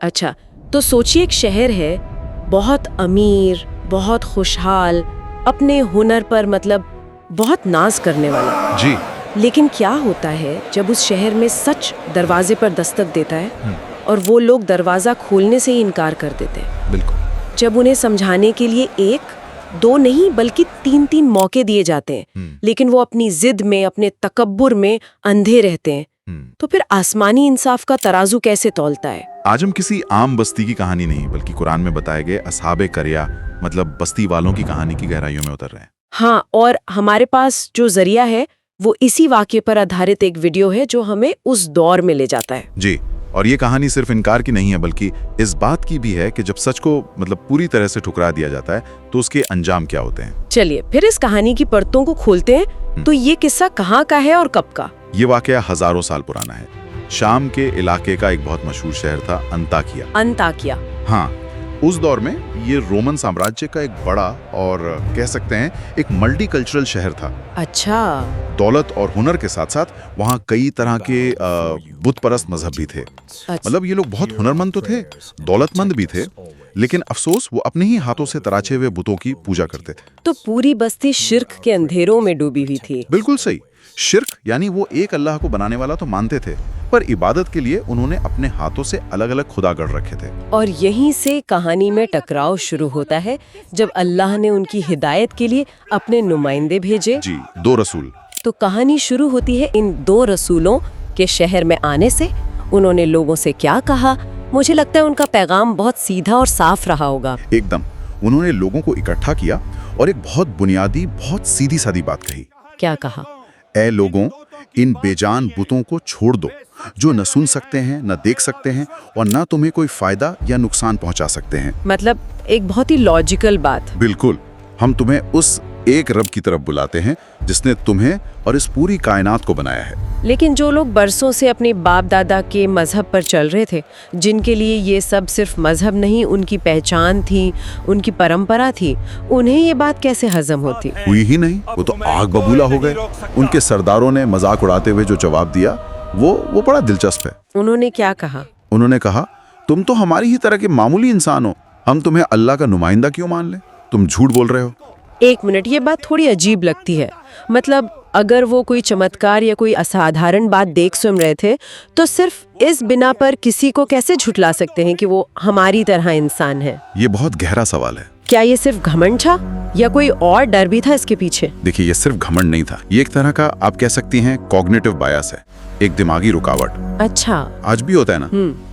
अच्छा, तो सोचिए एक शहर है, बहुत अमीर, बहुत खुशहाल, अपने हुनर पर मतलब बहुत नाज करने वाला। जी। लेकिन क्या होता है जब उस शहर में सच दरवाजे पर दस्तक देता है और वो लोग दरवाज़ा खोलने से ही इनकार कर देते हैं। बिल्कुल। जब उन्हें समझाने के लिए एक, दो नहीं बल्कि तीन तीन मौके दिए जाते हैं, लेकिन वो अपनी जिद में, अपने तकब्बुर में अंधे रहते हैं, तो फिर आसमानी इंसाफ का तराजू कैसे तौलता है? आज हम किसी आम बस्ती की कहानी नहीं बल्कि कुरान में बताए गए असहाबे करिया मतलब बस्ती वालों की कहानी की गहराइयों में उतर रहे हैं। हाँ, और हमारे पास जो जरिया है वो इसी वाक़ये पर आधारित एक वीडियो है जो हमें उस दौर में ले जाता है। जी, और ये कहानी सिर्फ इनकार की नहीं है बल्कि इस बात की भी है कि जब सच को मतलब पूरी तरह से ठुकरा दिया जाता है तो उसके अंजाम क्या होते हैं। चलिए फिर इस कहानी की परतों को खोलते हैं। तो ये किस्सा कहाँ का है और कब का? ये वाकया हजारों साल पुराना है। शाम के इलाके का एक बहुत मशहूर शहर था अंताकिया। अंताकिया। हाँ, उस दौर में ये रोमन साम्राज्य का एक बड़ा और कह सकते हैं एक मल्टीकल्चरल शहर था। अच्छा। दौलत और हुनर के साथ साथ वहाँ कई तरह के बुत परस्त मजहब भी थे। मतलब ये लोग बहुत हुनरमंद तो थे, दौलतमंद भी थे, लेकिन अफसोस वो अपने ही हाथों से तराशे हुए बुतों की पूजा करते थे। तो पूरी बस्ती शिर्क के अंधेरों में डूबी हुई थी। बिल्कुल सही। शिर्क यानी वो एक अल्लाह को बनाने वाला तो मानते थे, पर इबादत के लिए उन्होंने अपने हाथों से अलग अलग खुदा गढ़ रखे थे। और यहीं से कहानी में टकराव शुरू होता है जब अल्लाह ने उनकी हिदायत के लिए अपने नुमाइंदे भेजे। जी, 2 रसूल। तो कहानी शुरू होती है इन 2 रसूलों के शहर में आने से। उन्होंने लोगों से क्या कहा? मुझे लगता है उनका पैगाम बहुत सीधा और साफ रहा होगा। एकदम। उन्होंने लोगों को इकट्ठा किया और एक बहुत बुनियादी, बहुत सीधी सादी बात कही। क्या कहा? ऐ लोगों, इन बेजान बुतों को छोड़ दो जो न सुन सकते हैं, न देख सकते हैं और न तुम्हें कोई फायदा या नुकसान पहुंचा सकते हैं। मतलब एक बहुत ही लॉजिकल बात। बिल्कुल। हम तुम्हें उस एक रब की तरफ बुलाते हैं जिसने तुम्हें और इस पूरी कायनात को बनाया है। लेकिन जो लोग बरसों से अपने बाप दादा के मजहब पर चल रहे थे, जिनके लिए ये सब सिर्फ मजहब नहीं उनकी पहचान थी, उनकी परंपरा थी, उन्हें ये बात कैसे हजम होती? हुई ही नहीं, वो तो आग बबूला हो गए। उनके सरदारों ने मजाक उड़ाते हुए जो जवाब दिया वो बड़ा दिलचस्प है। उन्होंने क्या कहा? उन्होंने कहा, तुम तो हमारी ही तरह के मामूली इंसान हो, हम तुम्हें अल्लाह का नुमाइंदा क्यों मान लें? तुम झूठ बोल रहे हो। एक मिनट, ये बात थोड़ी अजीब लगती है। मतलब अगर वो कोई चमत्कार या कोई असाधारण बात देख सुन रहे थे तो सिर्फ इस बिना पर किसी को कैसे झुठला सकते हैं कि वो हमारी तरह इंसान है? ये बहुत गहरा सवाल है। क्या ये सिर्फ घमंड था या कोई और डर भी था इसके पीछे? देखिए, ये सिर्फ घमंड नहीं था, ये एक तरह का आप कह सकती हैं कॉग्निटिव बायस है, एक दिमागी रुकावट। अच्छा। आज भी होता है ना,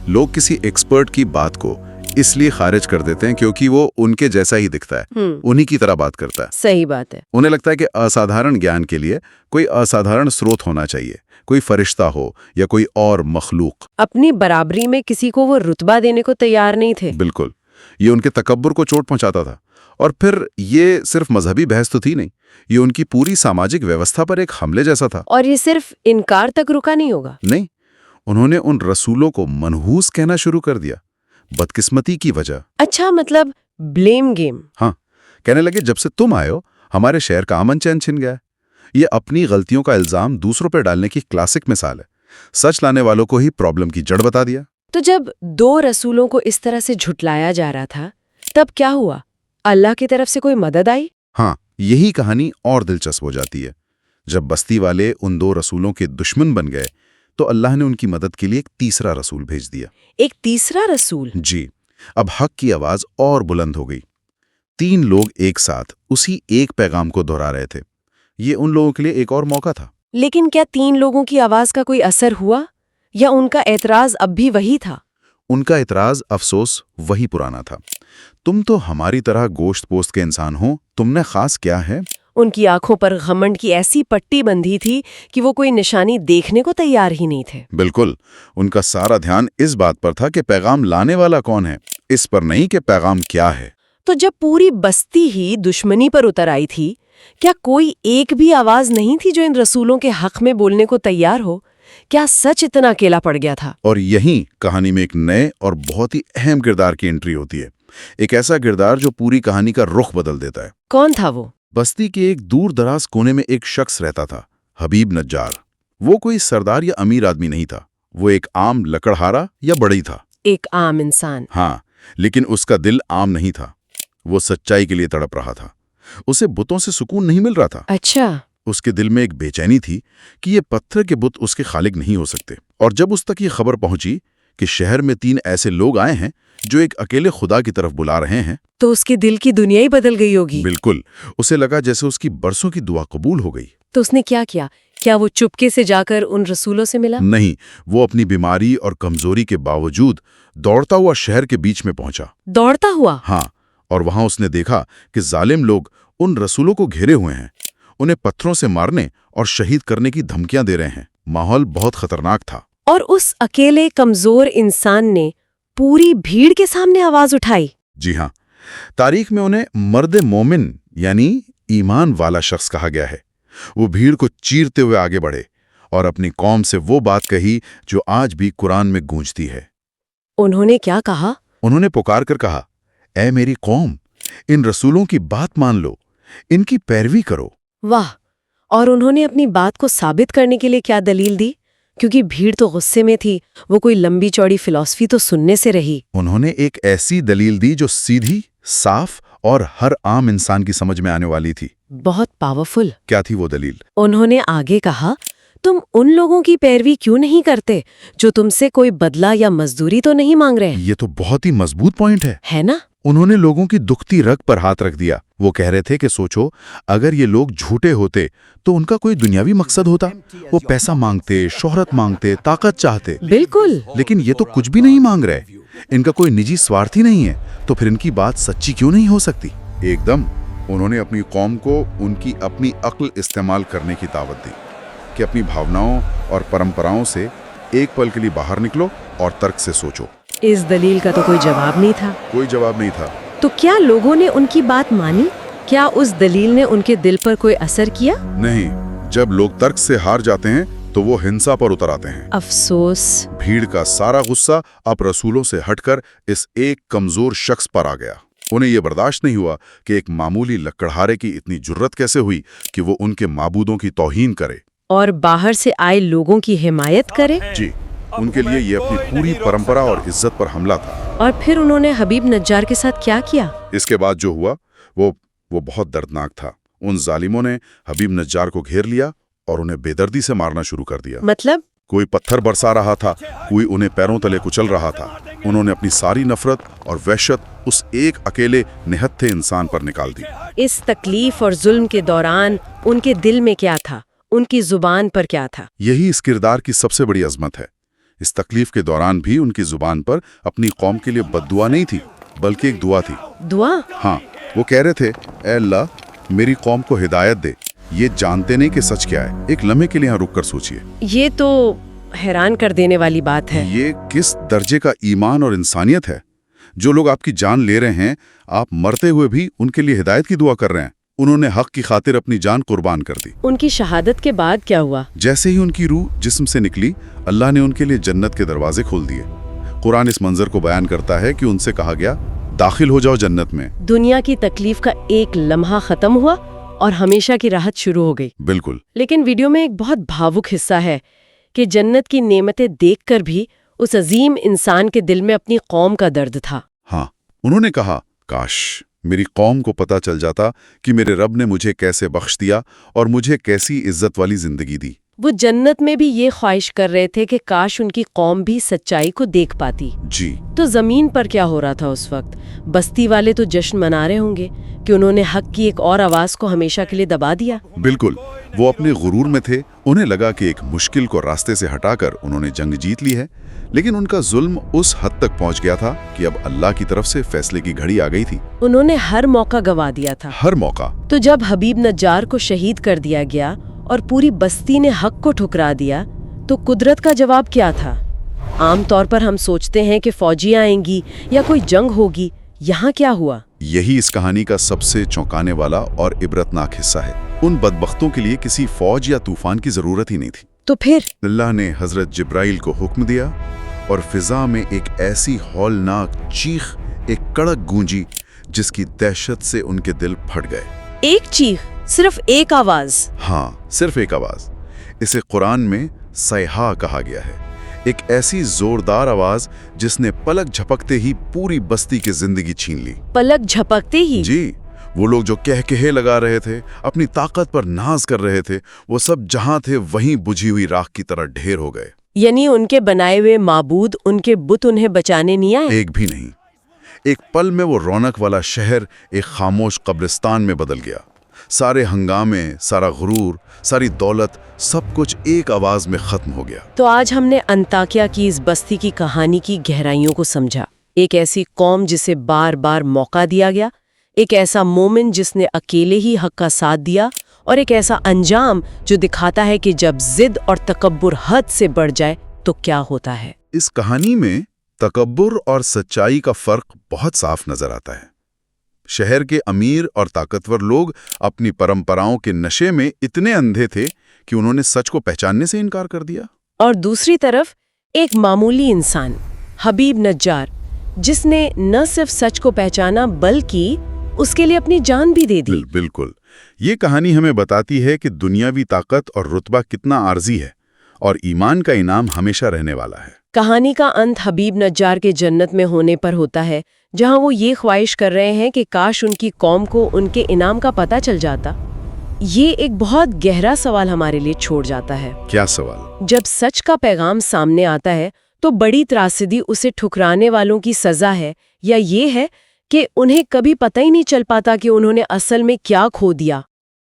लोग किसी एक्सपर्ट की बात को इसलिए खारिज कर देते हैं क्योंकि वो उनके जैसा ही दिखता है, उन्हीं की तरह बात करता है। सही बात है। उन्हें लगता है कि असाधारण ज्ञान के लिए कोई असाधारण स्रोत होना चाहिए, कोई फरिश्ता हो या कोई और मखलूक। अपनी बराबरी में किसी को वो रुतबा देने को तैयार नहीं थे। बिल्कुल। ये उनके तकब्बुर को चोट पहुंचाता था। और फिर ये सिर्फ मजहबी बहस तो थी नहीं, ये उनकी पूरी सामाजिक व्यवस्था पर एक हमले जैसा था। और ये सिर्फ इनकार तक रुका नहीं होगा। नहीं, उन्होंने उन रसूलों को मनहूस कहना शुरू कर दिया, बदकिस्मती की वजह। अच्छा, मतलब ब्लेम गेम। हाँ, कहने लगे जब से तुम आए हो हमारे शहर का अमन चैन छिन गया है। ये अपनी गलतियों का इल्जाम दूसरों पर डालने की क्लासिक मिसाल है। सच लाने वालों को ही प्रॉब्लम की जड़ बता दिया। तो जब 2 रसूलों को इस तरह से झुटलाया जा रहा था तब क्या हुआ? अल्लाह की तरफ से कोई मदद आई? हाँ, यही कहानी और दिलचस्प हो जाती है। जब बस्ती वाले उन 2 रसूलों के दुश्मन बन गए तो अल्लाह ने उनकी मदद के लिए एक तीसरा रसूल भेज दिया। एक तीसरा रसूल? जी। अब हक की आवाज और बुलंद हो गई। 3 लोग एक साथ उसी एक पैगाम को दोहरा रहे थे। ये उन लोगों के लिए एक और मौका था। लेकिन क्या 3 लोगों की आवाज का कोई असर हुआ या उनका एतराज अब भी वही था? उनका एतराज अफसोस वही पुराना था। तुम तो हमारी तरह गोश्त पोस्त के इंसान हो, तुमने खास क्या है? उनकी आंखों पर घमंड की ऐसी पट्टी बंधी थी कि वो कोई निशानी देखने को तैयार ही नहीं थे। बिल्कुल। उनका सारा ध्यान इस बात पर था कि पैगाम लाने वाला कौन है, इस पर नहीं कि पैगाम क्या है। तो जब पूरी बस्ती ही दुश्मनी पर उतर आई थी, क्या कोई एक भी आवाज नहीं थी जो इन रसूलों के हक में बोलने को तैयार हो? क्या सच इतना अकेला पड़ गया था? और यहीं कहानी में एक नए और बहुत ही अहम किरदार की एंट्री होती है। एक ऐसा किरदार जो पूरी कहानी का रुख बदल देता है। कौन था वो? बस्ती के एक दूर दराज कोने में एक शख्स रहता था, हबीब नज्जार। वो कोई सरदार या अमीर आदमी नहीं था, वो एक आम लकड़हारा या बढ़ई था। एक आम इंसान। हाँ, लेकिन उसका दिल आम नहीं था। वो सच्चाई के लिए तड़प रहा था। उसे बुतों से सुकून नहीं मिल रहा था। अच्छा। उसके दिल में एक बेचैनी थी कि ये पत्थर के बुत उसके खालिक नहीं हो सकते। और जब उस तक ये खबर पहुंची कि शहर में 3 ऐसे लोग आए हैं जो एक अकेले खुदा की तरफ बुला रहे हैं, तो उसके दिल की दुनिया ही बदल गई होगी। बिल्कुल। उसे लगा जैसे उसकी बरसों की दुआ कबूल हो गई। तो उसने क्या किया? क्या वो चुपके से जाकर उन रसूलों से मिला? नहीं, वो अपनी बीमारी और कमजोरी के बावजूद दौड़ता हुआ शहर के बीच में पहुंचा। दौड़ता हुआ? हाँ, और वहां उसने देखा कि जालिम लोग उन रसूलों को घेरे हुए हैं, उन्हें पत्थरों से मारने और शहीद करने की धमकियां दे रहे हैं। माहौल बहुत खतरनाक था। और उस अकेले कमजोर इंसान ने पूरी भीड़ के सामने आवाज उठाई। जी हाँ, तारीख में उन्हें मर्द मोमिन यानी ईमान वाला शख्स कहा गया है। वो भीड़ को चीरते हुए आगे बढ़े और अपनी कौम से वो बात कही जो आज भी कुरान में गूंजती है। उन्होंने क्या कहा? उन्होंने पुकार कर कहा, ऐ मेरी कौम, इन रसूलों की बात मान लो, इनकी पैरवी करो। वाह! और उन्होंने अपनी बात को साबित करने के लिए क्या दलील दी? क्योंकि भीड़ तो गुस्से में थी, वो कोई लंबी चौड़ी फिलॉसफी तो सुनने से रही। उन्होंने एक ऐसी दलील दी जो सीधी, साफ और हर आम इंसान की समझ में आने वाली थी। बहुत पावरफुल। क्या थी वो दलील? उन्होंने आगे कहा, तुम उन लोगों की पैरवी क्यों नहीं करते जो तुमसे कोई बदला या मजदूरी तो नहीं मांग रहे? ये तो बहुत ही मजबूत पॉइंट है ना? उन्होंने लोगों की दुखती रग पर हाथ रख दिया। वो कह रहे थे कि सोचो, अगर ये लोग झूठे होते तो उनका कोई दुनियावी मकसद होता। वो पैसा मांगते, शोहरत मांगते, ताकत चाहते। बिल्कुल। लेकिन ये तो कुछ भी नहीं मांग रहे। इनका कोई निजी स्वार्थ ही नहीं है, तो फिर इनकी बात सच्ची क्यों नहीं हो सकती? एकदम उन्होंने अपनी कौम को उनकी अपनी अक्ल इस्तेमाल करने की दावत दी कि अपनी भावनाओं और परंपराओं से एक पल के लिए बाहर निकलो और तर्क से सोचो। इस दलील का तो कोई जवाब नहीं था। कोई जवाब नहीं था। तो क्या लोगों ने उनकी बात मानी? क्या उस दलील ने उनके दिल पर कोई असर किया? नहीं। जब लोग तर्क से हार जाते हैं तो वो हिंसा पर उतर आते हैं। अफसोस। भीड़ का सारा गुस्सा अब रसूलों से हटकर इस एक कमजोर शख्स पर आ गया। उन्हें यह बर्दाश्त नहीं हुआ कि एक मामूली लकड़हारे की इतनी जुर्रत कैसे हुई कि वो उनके माबूदों की तौहीन करे और बाहर से आए लोगों की हिमायत करे। जी, उनके लिए ये अपनी पूरी परंपरा और इज्जत पर हमला था। और फिर उन्होंने हबीब नज्जार के साथ क्या किया? इसके बाद जो हुआ वो बहुत दर्दनाक था। उन जालिमों ने हबीब नज्जार को घेर लिया और उन्हें बेदर्दी से मारना शुरू कर दिया। मतलब? कोई पत्थर बरसा रहा था, कोई उन्हें पैरों तले कुचल रहा था। उन्होंने अपनी सारी नफरत और वहशत उस एक अकेले निहत्थे इंसान पर निकाल दी। इस तकलीफ और जुल्म के दौरान उनके दिल में क्या था? उनकी जुबान पर क्या था? यही इस किरदार की सबसे बड़ी अजमत है। इस तकलीफ के दौरान भी उनकी जुबान पर अपनी कौम के लिए बद्दुआ नहीं थी, बल्कि एक दुआ थी। दुआ? हाँ, वो कह रहे थे, ऐ अल्लाह, मेरी कौम को हिदायत दे। ये जानते नहीं कि सच क्या है। एक लम्हे के लिए यहाँ रुक कर सोचिए। ये तो हैरान कर देने वाली बात है। ये किस दर्जे का ईमान और इंसानियत है। जो लोग आपकी जान ले रहे हैं, आप मरते हुए भी उनके लिए हिदायत की दुआ कर रहे हैं। उन्होंने हक की खातिर अपनी जान कुर्बान कर दी। उनकी शहादत के बाद क्या हुआ? जैसे ही उनकी रूह जिस्म से निकली, अल्लाह ने उनके लिए जन्नत के दरवाजे खोल दिए। कुरान इस मंजर को बयान करता है कि उनसे कहा गया, दाखिल हो जाओ जन्नत में। दुनिया की तकलीफ का एक लम्हा खत्म हुआ और हमेशा की राहत शुरू हो गई। बिल्कुल। लेकिन वीडियो में एक बहुत भावुक हिस्सा है कि जन्नत की नेमतें देखकर भी उस अजीम इंसान के दिल में अपनी कौम का दर्द था। हाँ, उन्होंने कहा, काश मेरी कौम को पता चल जाता कि मेरे रब ने मुझे कैसे बख्श दिया और मुझे कैसी इज्जत वाली जिंदगी दी। वो जन्नत में भी ये ख्वाहिश कर रहे थे कि काश उनकी कौम भी सच्चाई को देख पाती। जी। तो जमीन पर क्या हो रहा था उस वक्त? बस्ती वाले तो जश्न मना रहे होंगे कि उन्होंने हक की एक और आवाज को हमेशा के लिए दबा दिया। बिल्कुल, वो अपने गुरूर में थे। उन्हें लगा कि एक मुश्किल को रास्ते से हटाकर उन्होंने जंग जीत ली है। लेकिन उनका जुल्म उस हद तक पहुंच गया था कि अब अल्लाह की तरफ से फैसले की घड़ी आ गई थी। उन्होंने हर मौका गवा दिया था। हर मौका। तो जब हबीब नज्जार को शहीद कर दिया गया और पूरी बस्ती ने हक को ठुकरा दिया, तो कुदरत का जवाब क्या था? आमतौर पर हम सोचते हैं कि फौजियां आएंगी या कोई जंग होगी। यहाँ क्या हुआ? यही इस कहानी का सबसे चौंकाने वाला और इबरतनाक हिस्सा है। उन बदबख्तों के लिए किसी फौज या तूफान की जरूरत ही नहीं थी। तो फिर अल्लाह ने हजरत जिब्राइल को हुक्म दिया और फिजा में एक ऐसी हौलनाक चीख, एक कड़क गूंजी जिसकी दहशत से उनके दिल फट गए। एक चीख, सिर्फ एक आवाज? हाँ, सिर्फ एक आवाज। इसे कुरान में सैहा कहा गया है। एक ऐसी जोरदार आवाज जिसने पलक झपकते ही पूरी बस्ती की जिंदगी छीन ली। पलक झपकते ही? जी, वो लोग जो कह लगा रहे थे, अपनी ताकत पर नाज कर रहे थे, वो सब जहां थे वहीं बुझी हुई राख की तरह ढेर हो गए। यानी उनके बनाए हुए माबूद, उनके बुत उन्हें बचाने नहीं आए? एक भी नहीं। एक पल में वो रौनक वाला शहर एक खामोश कब्रिस्तान में बदल गया। सारे हंगामे, सारा गुरूर, सारी दौलत, सब कुछ एक आवाज में खत्म हो गया। तो आज हमने अंताकिया की इस बस्ती की कहानी की गहराइयों को समझा। एक ऐसी कौम जिसे बार बार मौका दिया गया, एक ऐसा मोमिन जिसने अकेले ही हक का साथ दिया, और एक ऐसा अंजाम जो दिखाता है कि जब जिद और तकब्बुर हद से बढ़ जाए तो क्या होता है। इस कहानी में तकब्बुर और सच्चाई का फर्क बहुत साफ नजर आता है। शहर के अमीर और ताकतवर लोग अपनी परंपराओं के नशे में इतने अंधे थे कि उन्होंने सच को पहचानने से इनकार कर दिया। और दूसरी तरफ एक मामूली इंसान, हबीब नज्जार, जिसने न सिर्फ सच को पहचाना बल्कि उसके लिए अपनी जान भी दे दी। बिल्कुल। ये कहानी हमें बताती है कि दुनियावी ताकत और रुतबा कितना आर्जी है और ईमान का इनाम हमेशा रहने वाला है। कहानी का अंत हबीब नज्जार के जन्नत में होने पर होता है, जहां वो ये ख्वाहिश कर रहे हैं कि काश उनकी कौम को उनके इनाम का पता चल जाता। ये एक बहुत गहरा सवाल हमारे लिए छोड़ जाता है। क्या सवाल? जब सच का पैगाम सामने आता है तो बड़ी त्रासदी उसे ठुकराने वालों की सजा है, या ये है कि उन्हें कभी पता ही नहीं चल पाता कि उन्होंने असल में क्या खो दिया।